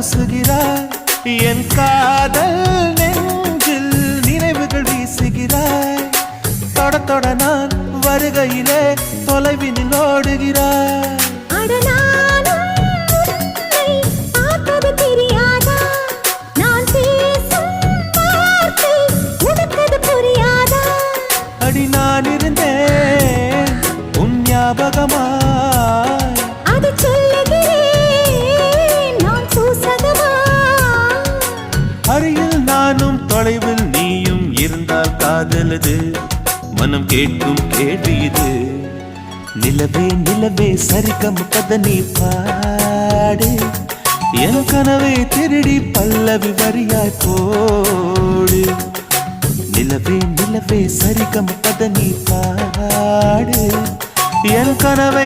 பூசுகிறாய் என் காதல் நெஞ்சில் நினைவுகள் வீசுகிறாய் தொட தொட நான் வருகையிலே தொலைவினில் ஓடுகிறாய் அடி நான் இருந்தேன் உன் ஞாபகமாய் அது சொல்லுகிறேன் நான் சூசகமாய் அருகில் நானும் தொலைவில் நீயும் இருந்தால் காதலது மனம் கேட்கும் கேள்வி இது நிலவே நிலவே சரிகம் பதனி பாடு என் கனவை திருடி பல்லவி வரியாய் போடு நிலவே நிலவே சரிகம் பதனி பாடு என் கனவை